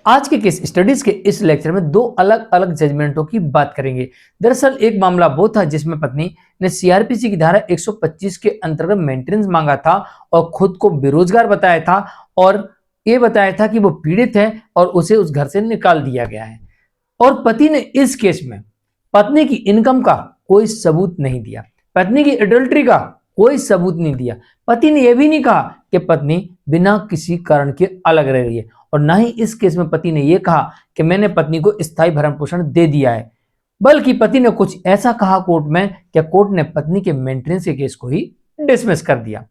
आज के case studies के इस लेक्चर में दो अलग अलग जजमेंटों की बात करेंगे। दरअसल एक मामला वो था जिसमें पत्नी ने सीआरपीसी की धारा 125 के अंतर्गत मेंटेनेंस मांगा था और खुद को बेरोजगार बताया था और ये बताया था कि वो पीड़ित है और उसे उस घर से निकाल दिया गया है। और पति ने इस केस में पत्नी की इनकम का कोई सबूत नहीं दिया, पत्नी की एडल्ट्री का कोई सबूत नहीं दिया। पति ने यह भी नहीं कहा कि पत्नी बिना किसी कारण के अलग रह रही है और ना ही इस केस में पति ने यह कहा कि मैंने पत्नी को स्थायी भरण पोषण दे दिया है, बल्कि पति ने कुछ ऐसा कहा कोर्ट में कि कोर्ट ने पत्नी के मेंटेनेंस के केस को ही डिसमिस कर दिया।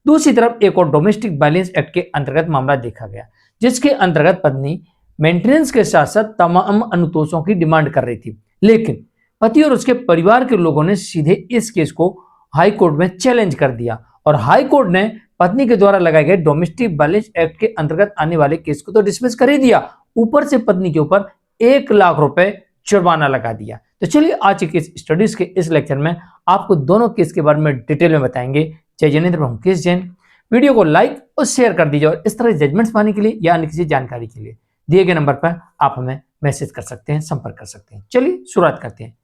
दूसरी तरफ एक और डोमेस्टिक वायलेंस एक्ट के अंतर्गत मामला देखा गया जिसके अंतर्गत पत्नी मेंटेनेंस के साथ साथ तमाम अनुतोषों की डिमांड कर रही थी, लेकिन पति और उसके परिवार के लोगों ने सीधे इस केस को हाई कोर्ट में चैलेंज कर दिया और हाई कोर्ट ने पत्नी के द्वारा लगाए गए डोमेस्टिक वायलेंस एक्ट के अंतर्गत आने वाले केस को तो डिसमिस कर ही दिया, ऊपर से पत्नी के ऊपर 1 लाख रुपए जुर्माना लगा दिया। तो चलिए आज के केस स्टडीज के इस लेक्चर में आपको दोनों केस के बारे में डिटेल में बताएंगे। जय जैनेन्द्र, केस जैन। वीडियो को लाइक और शेयर कर दीजिए और इस तरह जजमेंट्स पाने के लिए या अन्य किसी जानकारी के लिए दिए गए नंबर पर आप हमें मैसेज कर सकते हैं, संपर्क कर सकते हैं। चलिए शुरुआत करते हैं।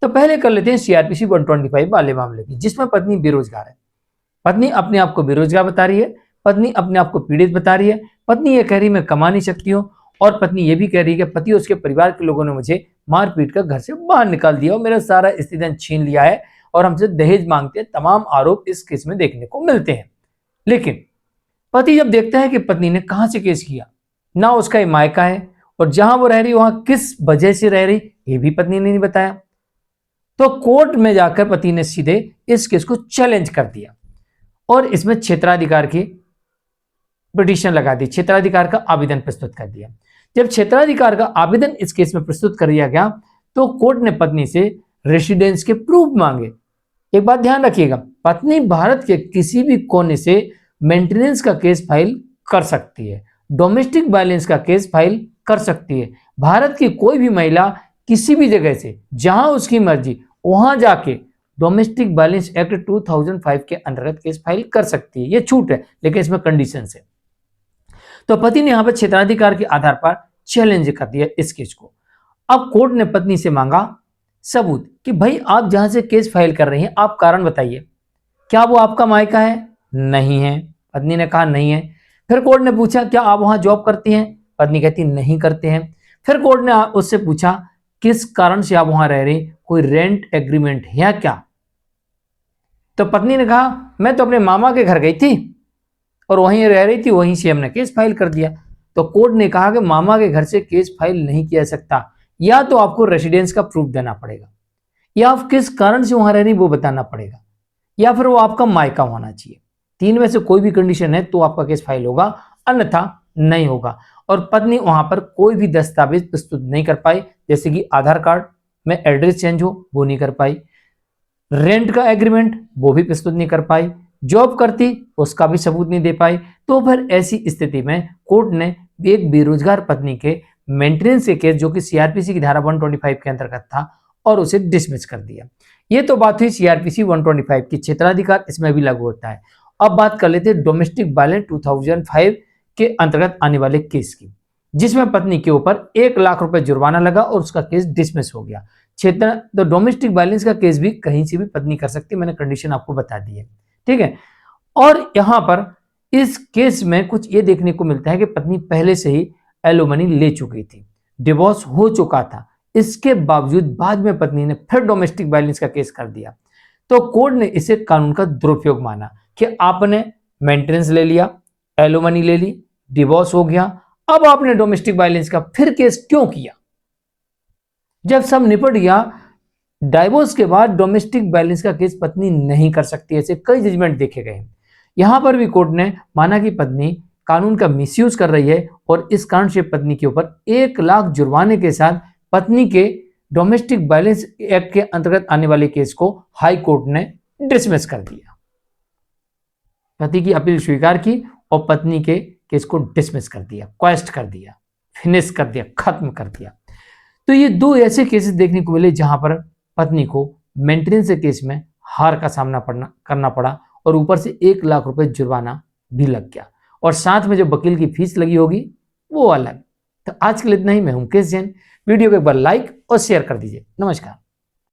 तो पहले कर लेते हैं सीआरपीसी 125 वाले मामले की, जिसमें पत्नी बेरोजगार है। पत्नी अपने आप को बेरोजगार बता रही है, पत्नी अपने आप को पीड़ित बता रही है, पत्नी ये कह रही मैं कमा नहीं सकती हूँ और पत्नी ये भी कह रही है कि पति और उसके परिवार के लोगों ने मुझे मार पीट कर घर से बाहर निकाल दिया और मेरा सारा स्थिति छीन लिया है और हमसे दहेज मांगते हैं। तमाम आरोप इस केस में देखने को मिलते हैं। लेकिन पति जब देखता है कि पत्नी ने कहां से केस किया, ना उसका मायका है और जहां वो रह रही वहां किस वजह से रह रही ये भी पत्नी ने नहीं बताया, तो कोर्ट में जाकर पति ने सीधे इस केस को चैलेंज कर दिया और इसमें क्षेत्राधिकार की पिटीशन लगा दी, क्षेत्राधिकार का आवेदन प्रस्तुत कर दिया। जब क्षेत्राधिकार का आवेदन इस केस में प्रस्तुत कर दिया गया तो कोर्ट ने पत्नी से रेसिडेंस के प्रूफ मांगे। एक बात ध्यान रखिएगा, पत्नी भारत के किसी भी कोने से मेंटेनेंस का केस फाइल कर सकती है, डोमेस्टिक वायलेंस का केस फाइल कर सकती है। भारत की कोई भी महिला किसी भी जगह से जहां उसकी मर्जी वहां जाके डोमेस्टिक वायलेंस एक्ट 2005 के अंतर्गत केस फाइल कर सकती है। ये छूट है, लेकिन इसमें कंडीशन है। तो पति ने यहां पर क्षेत्राधिकार के आधार पर चैलेंज कर दिया इस केस को। अब कोर्ट ने पत्नी से मांगा सबूत कि भाई आप जहां से केस फाइल कर रही हैं आप कारण बताइए, क्या वो आपका मायका है? नहीं है, पत्नी ने कहा नहीं है। फिर कोर्ट ने पूछा क्या आप वहां जॉब करती हैं? पत्नी कहती नहीं करते हैं। फिर कोर्ट ने उससे पूछा किस कारण से आप वहां रह रहे, कोई रेंट एग्रीमेंट है या क्या? तो पत्नी ने कहा मैं तो अपने मामा के घर गई थी और वहीं रह रही थी, वहीं से हमने केस फाइल कर दिया। तो कोर्ट ने कहा कि मामा के घर से केस फाइल नहीं किया सकता, या तो आपको रेसिडेंस का प्रूफ देना पड़ेगा, या आप किस कारण से वहां रह रही वो बताना पड़ेगा, या फिर वो आपका मायका होना चाहिए। 3 में से कोई भी कंडीशन है तो आपका केस फाइल होगा, अन्यथा नहीं होगा। और पत्नी वहां पर कोई भी दस्तावेज प्रस्तुत नहीं कर पाई, जैसे कि आधार कार्ड में एड्रेस चेंज हो वो नहीं कर पाई, रेंट का एग्रीमेंट वो भी प्रस्तुत नहीं कर पाई, जॉब करती उसका भी सबूत नहीं दे पाई। तो फिर ऐसी स्थिति में कोर्ट ने एक बेरोजगार पत्नी के मेंटेनेंस के केस जो कि सीआरपीसी की धारा 125 के अंतर्गत था और उसे डिसमिस कर दिया। ये तो बात हुई सीआरपीसी 125 की, क्षेत्राधिकार इसमें भी लागू होता है। अब बात कर लेते हैं डोमेस्टिक वायलेंस 2005 के अंतर्गत आने वाले केस की, जिसमें पत्नी के ऊपर 1 लाख रुपए जुर्माना लगा और उसका केस डिसमिस हो गया। तो डोमेस्टिक वायलेंस का केस भी कहीं से भी पत्नी कर सकती है, मैंने कंडीशन आपको बता दी है, ठीक है। और यहां पर इस केस में कुछ ये देखने को मिलता है कि पत्नी पहले से ही एलिमनी ले चुकी थी, डिवोर्स हो चुका था, इसके बावजूद बाद में पत्नी ने फिर डोमेस्टिक वायलेंस का केस कर दिया। तो कोर्ट ने इसे कानून का दुरुपयोग माना कि आपने मेंटेनेंस ले लिया, एलिमनी ले ली, डिवोर्स हो गया, अब आपने डोमेस्टिक वायलेंस का फिर केस क्यों किया? जब सब निपट गया, डाइवोर्स के बाद डोमेस्टिक वायलेंस का केस पत्नी नहीं कर सकती। ऐसे कई जजमेंट देखे गए। यहां पर भी कोर्ट ने माना कि पत्नी कानून का मिसयूज कर रही है और इस कारण से पत्नी के ऊपर 1 लाख जुर्माने के साथ पत्नी के डोमेस्टिक वायलेंस एक्ट के अंतर्गत आने वाले केस को हाई कोर्ट ने डिसमिस कर दिया। पति की अपील स्वीकार की और पत्नी के केस को डिसमिस कर दिया, क्वेस्ट कर दिया, फिनिश कर दिया, खत्म कर दिया। तो ये दो ऐसे केसेस देखने को मिले जहां पर पत्नी को मेंटेनेंस के केस में हार का सामना करना पड़ा और ऊपर से 1 लाख रुपए जुर्माना भी लग गया और साथ में जो वकील की फीस लगी होगी वो अलग। तो आज के लिए इतना ही। मैं हूं मुकेश जैन। वीडियो को एक बार लाइक और शेयर कर दीजिए। नमस्कार।